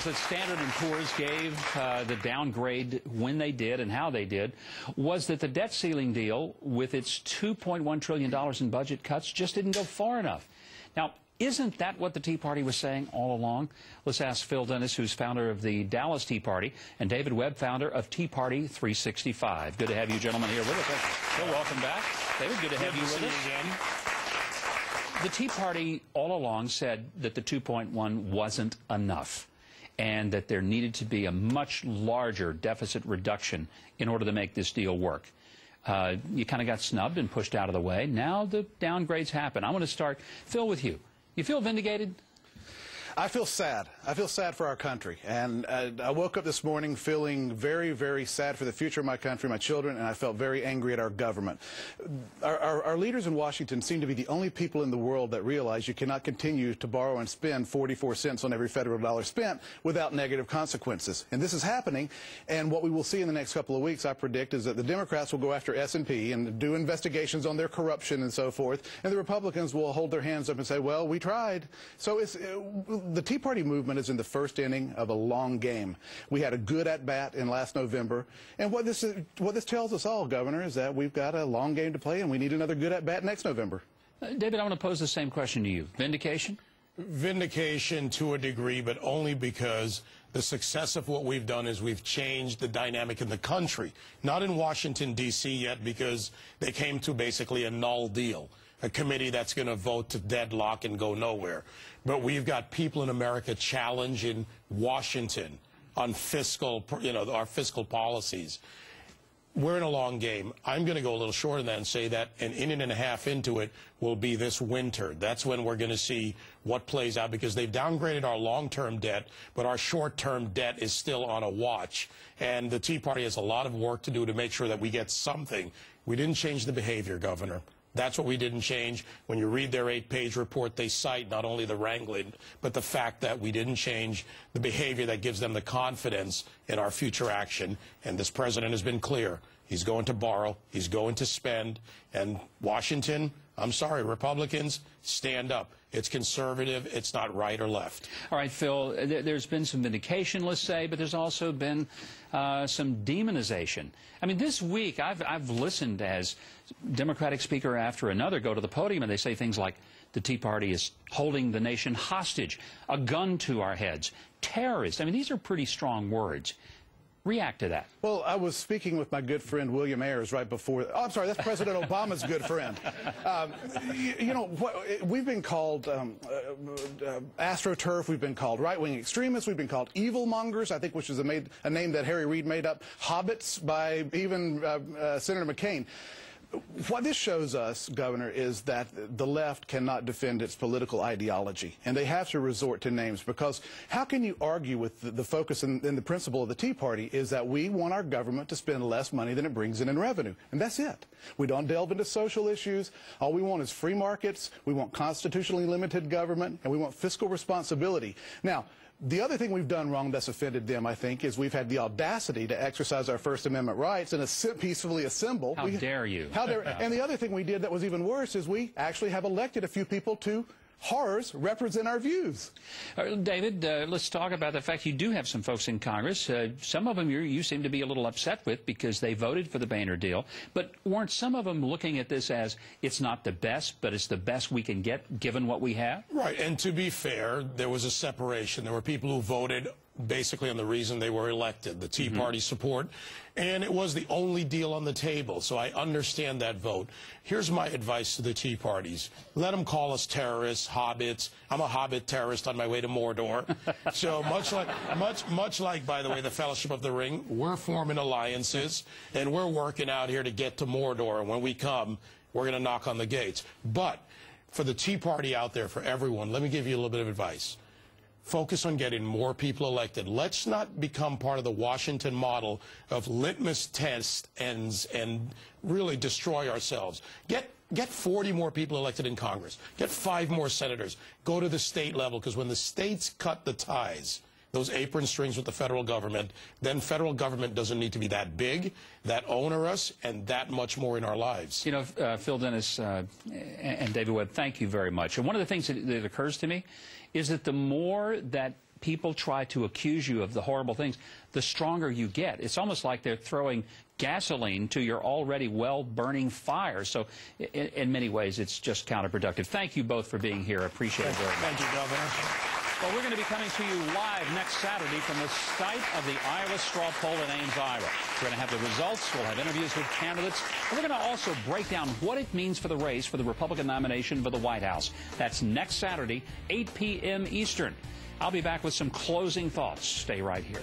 that Standard & Poor's gave the downgrade when they did and how they did was that the debt ceiling deal with its $2.1 trillion in budget cuts just didn't go far enough. Now, isn't that what the Tea Party was saying all along? Let's ask Phil Dennis, who's founder of the Dallas Tea Party, and David Webb, founder of Tea Party 365. Good to have you gentlemen here with us. Phil, welcome back. David, good to have you with us again. The Tea Party all along said that the 2.1 wasn't enough and that there needed to be a much larger deficit reduction in order to make this deal work. You kind of got snubbed and pushed out of the way. Now the downgrades happen. I want to start, Phil, with you. You feel vindicated? I feel sad. I feel sad for our country. And I woke up this morning feeling very, very sad for the future of my country, my children, and I felt very angry at our government. Our leaders in Washington seem to be the only people in the world that realize you cannot continue to borrow and spend 44 cents on every federal dollar spent without negative consequences. And this is happening, and what we will see in the next couple of weeks, I predict, is that the Democrats will go after S&P and do investigations on their corruption and so forth, and the Republicans will hold their hands up and say, well, we tried. So the Tea Party movement is in the first inning of a long game. We had a good at-bat in last November, and what this tells us all, Governor, is that we've got a long game to play, and we need another good at-bat next November. David, I want to pose the same question to you. Vindication? Vindication to a degree, but only because the success of what we've done is we've changed the dynamic in the country. Not in Washington, D.C. yet, because they came to basically a null deal, a committee that's going to vote to deadlock and go nowhere. But we've got people in America challenging Washington on fiscal, our fiscal policies. We're in a long game. I'm going to go a little shorter than that and say that an inning and a half into it will be this winter. That's when we're going to see what plays out, because they've downgraded our long-term debt, but our short-term debt is still on a watch. And the Tea Party has a lot of work to do to make sure that we get something. We didn't change the behavior, Governor. That's what we didn't change. When you read their 8-page report, they cite not only the wrangling, but the fact that we didn't change the behavior that gives them the confidence in our future action. And this president has been clear. He's going to borrow. He's going to spend. And Washington, I'm sorry, Republicans, stand up. It's conservative. It's not right or left. All right, Phil, there's been some vindication, let's say, but there's also been some demonization. I mean, this week I've listened as Democratic speaker after another go to the podium and they say things like the Tea Party is holding the nation hostage, a gun to our heads, terrorists. I mean, these are pretty strong words. React to that. Well, I was speaking with my good friend William Ayers right before. Oh, I'm sorry, that's President Obama's good friend. You know, we've been called AstroTurf. We've been called right-wing extremists. We've been called evil mongers, I think, which is a name that Harry Reid made up. Hobbits by even Senator McCain. What this shows us, Governor, is that the left cannot defend its political ideology, and they have to resort to names, because how can you argue with the focus and the principle of the Tea Party is that we want our government to spend less money than it brings in revenue, and that's it. We don't delve into social issues. All we want is free markets, we want constitutionally limited government, and we want fiscal responsibility. Now, the other thing we've done wrong that's offended them, I think, is we've had the audacity to exercise our First Amendment rights and peacefully assemble. How dare you? How dare? And the other thing we did that was even worse is we actually have elected a few people to horrors represent our views. David, let's talk about the fact you do have some folks in Congress. Some of them you seem to be a little upset with because they voted for the Boehner deal. But weren't some of them looking at this as it's not the best, but it's the best we can get given what we have? Right. And to be fair, there was a separation. There were people who voted basically on the reason they were elected, the Tea Party support, and it was the only deal on the table, so I understand that vote. Here's my advice to the Tea Parties. Let them call us terrorists, hobbits. I'm a hobbit terrorist on my way to Mordor. So much like, by the way, the Fellowship of the Ring, we're forming alliances, and we're working out here to get to Mordor, and when we come, we're going to knock on the gates. But for the Tea Party out there, for everyone, let me give you a little bit of advice. Focus on getting more people elected. Let's not become part of the Washington model of litmus test and really destroy ourselves. Get 40 more people elected in Congress. Get 5 more senators. Go to the state level, because when the states cut the ties, those apron strings with the federal government, then federal government doesn't need to be that big, that onerous, and that much more in our lives. You know, Phil Dennis and David Webb, thank you very much. And one of the things that occurs to me is that the more that people try to accuse you of the horrible things, the stronger you get. It's almost like they're throwing gasoline to your already well-burning fire. So in many ways, it's just counterproductive. Thank you both for being here. I appreciate it very much. Thank you, Governor. Well, we're going to be coming to you live next Saturday from the site of the Iowa straw poll in Ames, Iowa. We're going to have the results. We'll have interviews with candidates. And we're going to also break down what it means for the race for the Republican nomination for the White House. That's next Saturday, 8 p.m. Eastern. I'll be back with some closing thoughts. Stay right here.